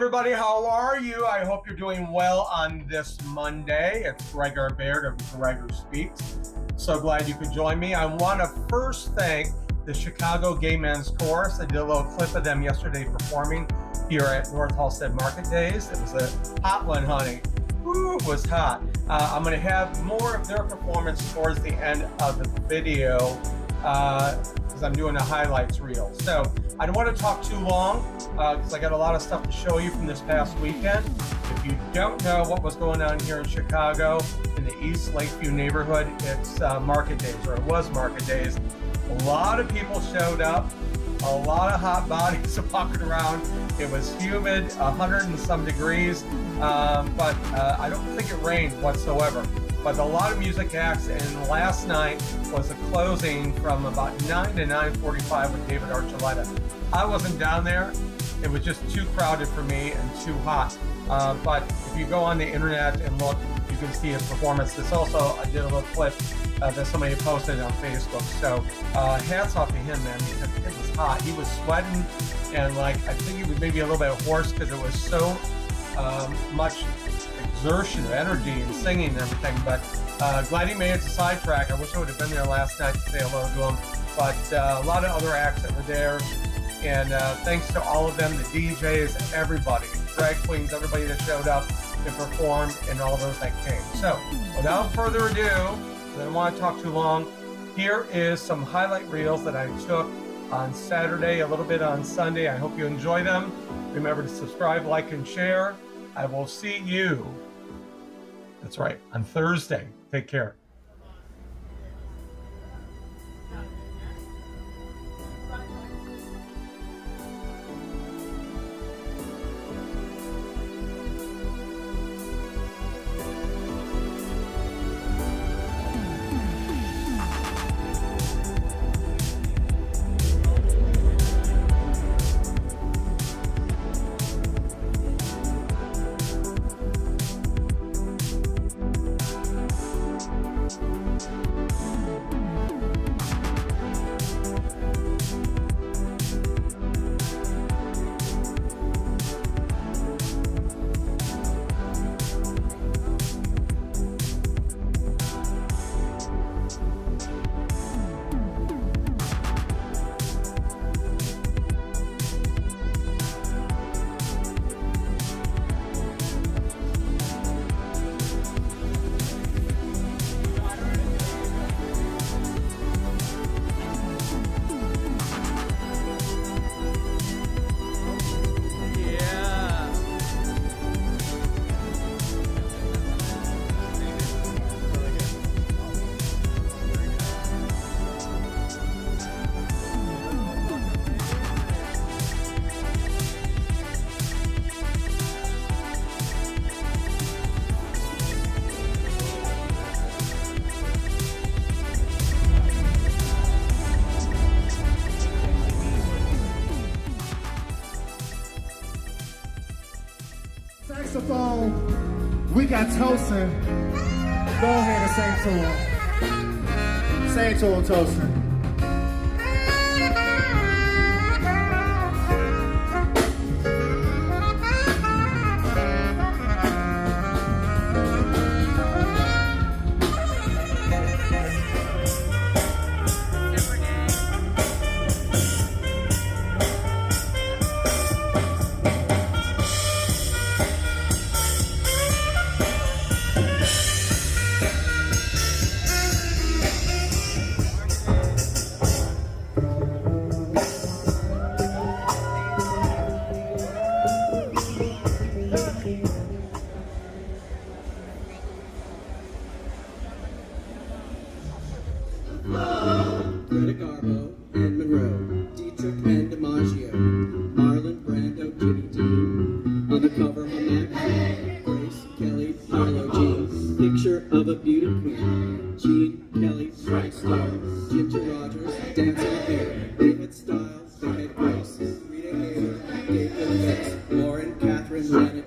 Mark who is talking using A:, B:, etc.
A: everybody, how are you? I hope you're doing well on this Monday. It's Gregor Baird of Gregor Speaks. So glad you could join me. I want to first thank the Chicago Gay Men's Chorus. I did a little clip of them yesterday performing here at Northalsted Market Days. It was a hot one, honey. Woo, it was hot. I'm going to have more of their performance towards the end of the video because I'm doing a highlights reel. So I don't want to talk too long because I got a lot of stuff to show you from this past weekend. If you don't know what was going on here in Chicago, in the East Lakeview neighborhood, it's Market Days, or it was Market Days. A lot of people showed up, a lot of hot bodies walking around. It was humid, 100 and some degrees, but I don't think it rained whatsoever. But a lot of music acts, and last night was a closing from about 9 to 9:45 with David Archuleta. I wasn't down there. It was just too crowded for me and too hot. But if you go on the internet and look, you can see his performance. This also, I did a little clip that somebody posted on Facebook. So hats off to him, man, because it was hot. He was sweating, and I think he was maybe a little bit hoarse because it was so much exertion of energy and singing and everything. But glad he made it to sidetrack. I wish I would have been there last night to say hello to him. But a lot of other acts that were there. And thanks to all of them, the DJs, everybody, drag queens, everybody that showed up and performed, and all those that came. So without further ado, I don't want to talk too long. Here is some highlight reels that I took on Saturday, a little bit on Sunday. I hope you enjoy them. Remember to subscribe, like, and share. I will see you, that's right, on Thursday. Take care.
B: Saxophone, we got Tosin. Go ahead and sing to him. Sing to him, Tosin.
C: Greta Garbo and Monroe, Dietrich and DiMaggio, Marlon Brando, Jimmy Dean, on the cover of a magazine, Grace Kelly, Harlow Jean, picture of a beauty queen, Jean Kelly, Frank Star, Ginger Rogers, dancing hair, David Styles, David Grace, Rita Hayworth, David Fitz, Lauren Catherine Lennon,